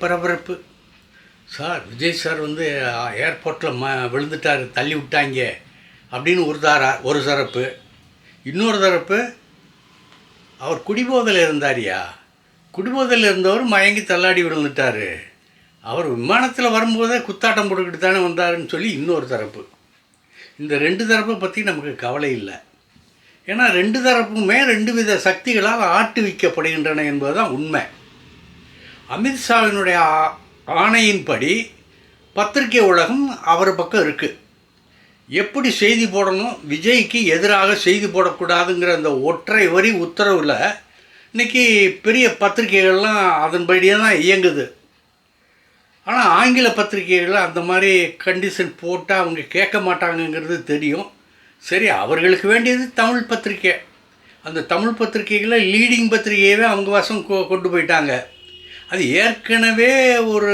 பரபரப்பு. Sir Vijay sir வந்து ஏர்போர்ட்டில் விழுந்துட்டார், தள்ளி விட்டாங்க அப்படின்னு ஒரு தரப்பு. இன்னொரு தரப்பு, அவர் குடிபோதையில் இருந்தாரியா, குடிபோதையில் இருந்தவர் மயங்கி தள்ளாடி விழுந்துட்டார், அவர் விமானத்தில் வரும்போதே குத்தாட்டம் போட்டுக்கிட்டு தானே வந்தாருன்னு சொல்லி இன்னொரு தரப்பு. இந்த ரெண்டு தரப்பை பற்றி நமக்கு கவலை இல்லை. ஏன்னா ரெண்டு தரப்புமே ரெண்டு வித சக்திகளால் ஆட்டுவிக்கப்படுகின்றன என்பது தான் உண்மை. அமித்ஷாவினுடைய ஆணையின்படி பத்திரிகை உலகம் அவர் பக்கம் இருக்குது. எப்படி செய்தி போடணும், விஜய்க்கு எதிராக செய்தி போடக்கூடாதுங்கிற அந்த ஒற்றை வரி உத்தரவில் இன்றைக்கி பெரிய பத்திரிகைகள்லாம் அதன்படியே தான் இயங்குது. ஆனால் ஆங்கில பத்திரிகைகளில் அந்த மாதிரி கண்டிஷன் போட்டால் அவங்க கேட்க மாட்டாங்கங்கிறது தெரியும். சரி, அவர்களுக்கு வேண்டியது தமிழ் பத்திரிக்கை. அந்த தமிழ் பத்திரிகைகளில் லீடிங் பத்திரிகையவே அவங்க வசம் கொண்டு போயிட்டாங்க. அது ஏற்கனவே ஒரு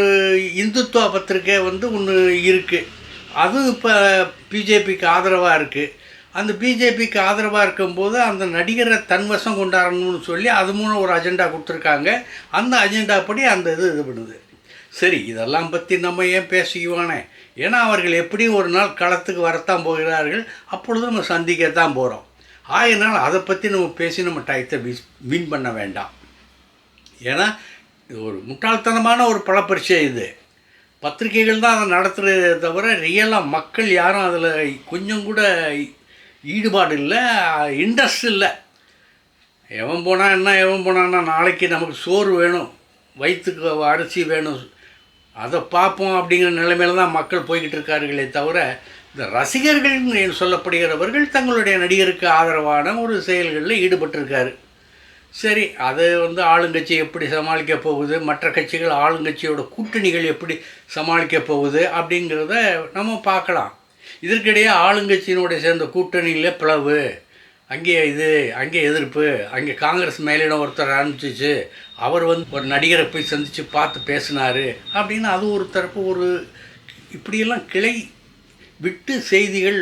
இந்துத்துவ பத்திரிக்கை வந்து ஒன்று இருக்குது, அது இப்போ பிஜேபிக்கு ஆதரவாக இருக்குது. அந்த பிஜேபிக்கு ஆதரவாக இருக்கும்போது அந்த நடிகரை தன்வசம் கொண்டாடணும்னு சொல்லி அது மூலம் ஒரு அஜெண்டா கொடுத்துருக்காங்க. அந்த அஜெண்டா படி அந்த இது பண்ணுது. சரி, இதெல்லாம் பற்றி நம்ம ஏன் பேசிக்குவானே, ஏன்னா அவர்கள் எப்படியும் ஒரு நாள் களத்துக்கு வரத்தான் போகிறார்கள், அப்பொழுது நம்ம சந்திக்கத்தான் போகிறோம். ஆகையினால் அதை பற்றி நம்ம பேசி நம்ம டயத்தை வீண் பண்ண வேண்டாம். ஏன்னா இது ஒரு முட்டாள்தனமான ஒரு பழப்பரிச்சை. இது பத்திரிகைகள் தான் அதை நடத்துகிறதே தவிர ரியலாக மக்கள் யாரும் அதில் கொஞ்சம் கூட ஈடுபாடு இல்லை, இன்ட்ரெஸ்ட் இல்லை. எவன் போனால் என்ன, எவன் போனான்னா நாளைக்கு நமக்கு சோறு வேணும், வயிற்றுக்கு அரிசி வேணும், அதை பார்ப்போம் அப்படிங்கிற நிலைமையில் தான் மக்கள் போய்கிட்டு இருக்கார்களே தவிர, இந்த ரசிகர்கள் சொல்லப்படுகிறவர்கள் தங்களுடைய நடிகருக்கு ஆதரவான ஒரு செயல்களில் ஈடுபட்டிருக்காரு. சரி, அது வந்து ஆளுங்கட்சி எப்படி சமாளிக்க போகுது, மற்ற கட்சிகள் ஆளுங்கட்சியோட கூட்டணிகள் எப்படி சமாளிக்க போகுது அப்படிங்கிறத நம்ம பார்க்கலாம். இதற்கிடையே ஆளுங்கட்சியினுடைய சேர்ந்த கூட்டணியில் பிளவு, அங்கே இது, அங்கே எதிர்ப்பு, அங்கே காங்கிரஸ் மேலிடம் ஒருத்தர் ஆரம்பிச்சிச்சு, அவர் வந்து ஒரு நடிகரை போய் சந்தித்து பார்த்து பேசினார் அப்படின்னு அது ஒரு தரப்பு. ஒரு இப்படியெல்லாம் கிளை விட்டு செய்திகள்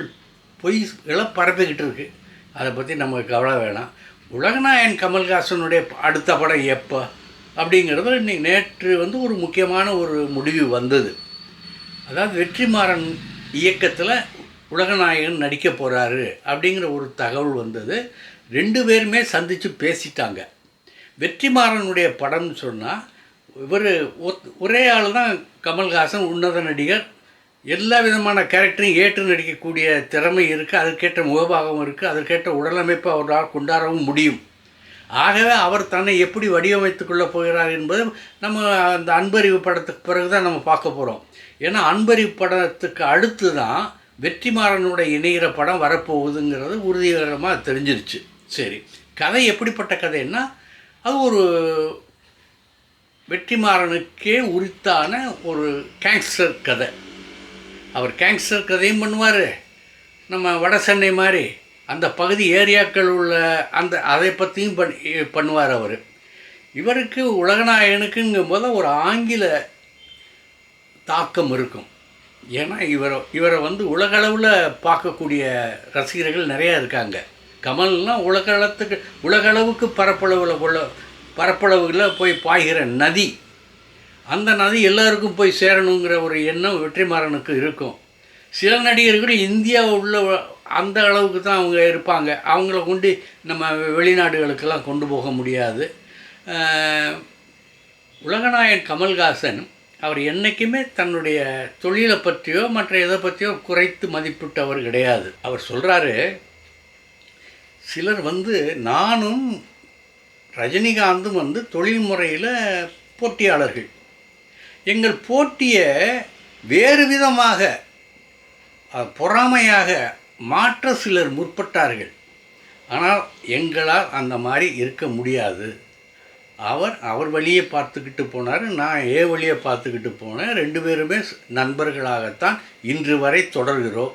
பொய்களை பரப்பிக்கிட்டு இருக்குது. அதை பற்றி நமக்கு கவலை வேணாம். உலகநாயகன் கமல்ஹாசனுடைய அடுத்த படம் எப்போ அப்படிங்கிறது இன்றைக்கி நேற்று வந்து ஒரு முக்கியமான ஒரு முடிவு வந்தது. அதாவது வெற்றிமாறன் இயக்கத்தில் உலகநாயகன் நடிக்க போகிறாரு அப்படிங்கிற ஒரு தகவல் வந்தது. ரெண்டு பேருமே சந்தித்து பேசிட்டாங்க. வெற்றிமாறனுடைய படம்னு சொன்னால் இவர் ஒரே ஆள் தான் கமல்ஹாசன், உன்னத நடிகர், எல்லா விதமான கேரக்டரையும் ஏற்று நடிக்கக்கூடிய திறமை இருக்குது, அதற்கேற்ற முகபாகம் இருக்குது, அதற்கேற்ற உடலமைப்பு அவரால் கொண்டாடவும் முடியும். ஆகவே அவர் தன்னை எப்படி வடிவமைத்து கொள்ளப் போகிறார் என்பது நம்ம அந்த அன்பறிவு படத்துக்கு பிறகு தான் நம்ம பார்க்க போகிறோம். ஏன்னா அன்பறிவு படத்துக்கு அடுத்து தான் வெற்றிமாறனுடைய இணைகிற படம் வரப்போகுதுங்கிறது உறுதிகரமாக தெரிஞ்சிருச்சு. சரி, கதை எப்படிப்பட்ட கதைன்னா, அது ஒரு வெற்றிமாறனுக்கே உரித்தான ஒரு கேங்ஸ்டர் கதை. அவர் கேங்ஸ்டர் கதையும் பண்ணுவார், நம்ம வட சென்னை மாதிரி அந்த பகுதி ஏரியாக்கள் உள்ள அதை பற்றியும் பண்ணுவார் அவர். இவருக்கு உலகநாயகனுக்குங்கும் போது ஒரு ஆங்கில தாக்கம் இருக்கும். ஏன்னா இவரை வந்து உலகளவில் பார்க்கக்கூடிய ரசிகர்கள் நிறையா இருக்காங்க. கமல்னால் உலகளவுக்கு பரப்பளவில் போய் பாய்கிற நதி. அந்த நதி எல்லாருக்கும் போய் சேரணுங்கிற ஒரு எண்ணம் வெற்றிமாறனுக்கு இருக்கும். சில நடிகர்கள் இந்தியா உள்ள அந்த அளவுக்கு தான் அவங்க இருப்பாங்க, அவங்கள கொண்டு நம்ம வெளிநாடுகளுக்கெல்லாம் கொண்டு போக முடியாது. உலகநாயகன் கமல்ஹாசன் அவர் என்றைக்குமே தன்னுடைய தொழிலை பற்றியோ மற்ற எதை பற்றியோ குறைத்து மதிப்பிட்டவர் கிடையாது. அவர் சொல்கிறாரு, சிலர் வந்து நானும் ரஜினிகாந்தும் வந்து தொழில் முறையில் போட்டியாளர்கள், எங்கள் போட்டியை வேறு விதமாக பொறாமையாக மாற்ற சிலர் முற்பட்டார்கள். ஆனால் எங்களால் அந்த மாதிரி இருக்க முடியாது. அவர் வழியை பார்த்துக்கிட்டு போனார், நான் வழியை பார்த்துக்கிட்டு போனேன். ரெண்டு பேருமே நண்பர்களாகத்தான் இன்று வரை தொடர்கிறோம்.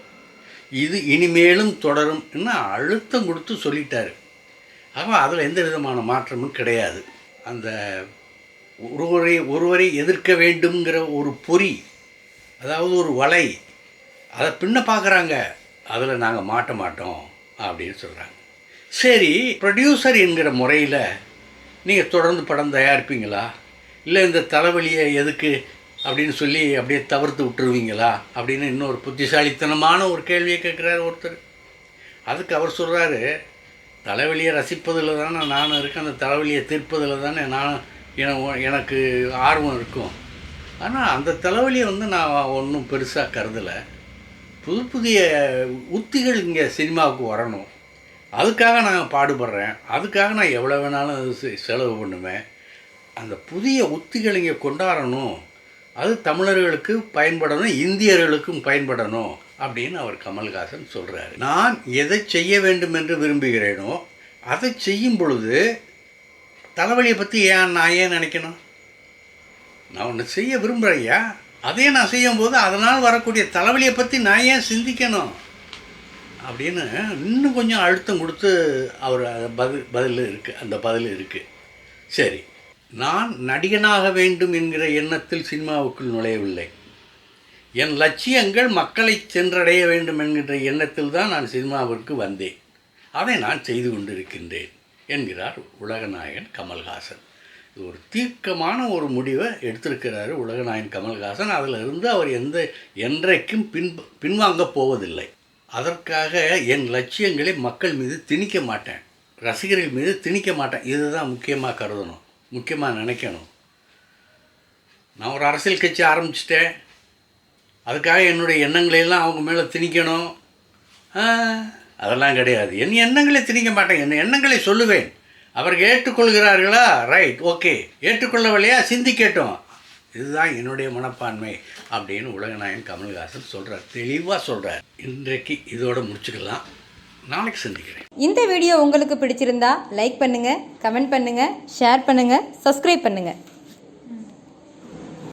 இது இனிமேலும் தொடரும் என்ன அழுத்தம் கொடுத்து சொல்லிட்டார். ஆக அதில் எந்த விதமான மாற்றமும் கிடையாது. அந்த ஒருவரை எதிர்க்க வேண்டுங்கிற ஒரு பொறி, அதாவது ஒரு வலை, அதை பின்ன பார்க்குறாங்க, அதில் நாங்கள் மாட்ட மாட்டோம் அப்படின்னு சொல்கிறாங்க. சரி, ப்ரொடியூசர் என்கிற முறையில் நீங்கள் தொடர்ந்து படம் தயாரிப்பீங்களா, இல்லை இந்த தலைவலியை எதுக்கு அப்படின்னு சொல்லி அப்படியே தவிர்த்து விட்டுருவீங்களா அப்படின்னு இன்னொரு புத்திசாலித்தனமான ஒரு கேள்வியை கேட்குறாரு ஒருத்தர். அதுக்கு அவர் சொல்கிறாரு, தலைவலியை ரசிப்பதில் தானே நானும் இருக்கேன், அந்த தலைவலியை தீர்ப்பதில் தானே எனக்கு ஆர்வம் இருக்கும். ஆனால் அந்த தலைவலியை நான் ஒன்றும் பெருசாக கருதலை. புதிய உத்திகள் இங்கே சினிமாவுக்கு வரணும், அதுக்காக நான் பாடுபடுறேன், அதுக்காக நான் எவ்வளோ வேணாலும் செலவு பண்ணுவேன். அந்த புதிய உத்திகள் இங்கே கொண்டாடணும், அது தமிழர்களுக்கு பயன்படணும், இந்தியர்களுக்கும் பயன்படணும் அப்படின்னு அவர் கமல்ஹாசன் சொல்கிறாரு. நான் எதை செய்ய வேண்டும் என்று விரும்புகிறேனோ அதை செய்யும் பொழுது தலைவலியை பற்றி நான் ஏன் நினைக்கணும்? நான் ஒன்று செய்ய விரும்புகிறேயா, அதையே நான் செய்யும்போது அதனால் வரக்கூடிய தலைவலியை பற்றி நான் ஏன் சிந்திக்கணும் அப்படின்னு இன்னும் கொஞ்சம் அழுத்தம் கொடுத்து அவர் பதில் இருக்குது, அந்த பதில் இருக்குது. சரி, நான் நடிகனாக வேண்டும் என்கிற எண்ணத்தில் சினிமாவுக்குள் நுழையவில்லை. என் லட்சியங்கள் மக்களை சென்றடைய வேண்டும் என்கின்ற எண்ணத்தில் தான் நான் சினிமாவிற்கு வந்தேன், அதை நான் செய்து கொண்டிருக்கின்றேன் என்கிறார் உலகநாயகன் கமல்ஹாசன். இது ஒரு தீர்க்கமான ஒரு முடிவை எடுத்திருக்கிறாரு உலகநாயகன் கமல்ஹாசன். அதில் இருந்து அவர் என்றைக்கும் பின்வாங்க போவதில்லை. அதற்காக என் லட்சியங்களை மக்கள் மீது திணிக்க மாட்டேன், ரசிகர்கள் மீது திணிக்க மாட்டேன். இதுதான் முக்கியமாக கருதணும், முக்கியமாக நினைக்கணும். நான் ஒரு அரசியல் கட்சி ஆரம்பிச்சிட்டேன், அதுக்காக என்னுடைய எண்ணங்களையெல்லாம் அவங்க மேலே திணிக்கணும், அதெல்லாம் கிடையாது. என் எண்ணங்களை திணிக்க மாட்டேன், என் எண்ணங்களை சொல்லுவேன். அவர்கள் ஏற்றுக்கொள்கிறார்களா, ரைட், ஓகே. ஏற்றுக்கொள்ளவில்லையா, சிந்திக்கட்டும். இதுதான் என்னுடைய மனப்பான்மை அப்படின்னு உலகநாயகன் கமல்ஹாசன் சொல்கிறார், தெளிவாக சொல்கிறார். இன்றைக்கு இதோடு முடிச்சுக்கலாம், நாளைக்கு சந்திக்கிறேன். இந்த வீடியோ உங்களுக்கு பிடிச்சிருந்தா லைக் பண்ணுங்கள், கமெண்ட் பண்ணுங்கள், ஷேர் பண்ணுங்கள், சப்ஸ்கிரைப் பண்ணுங்கள்.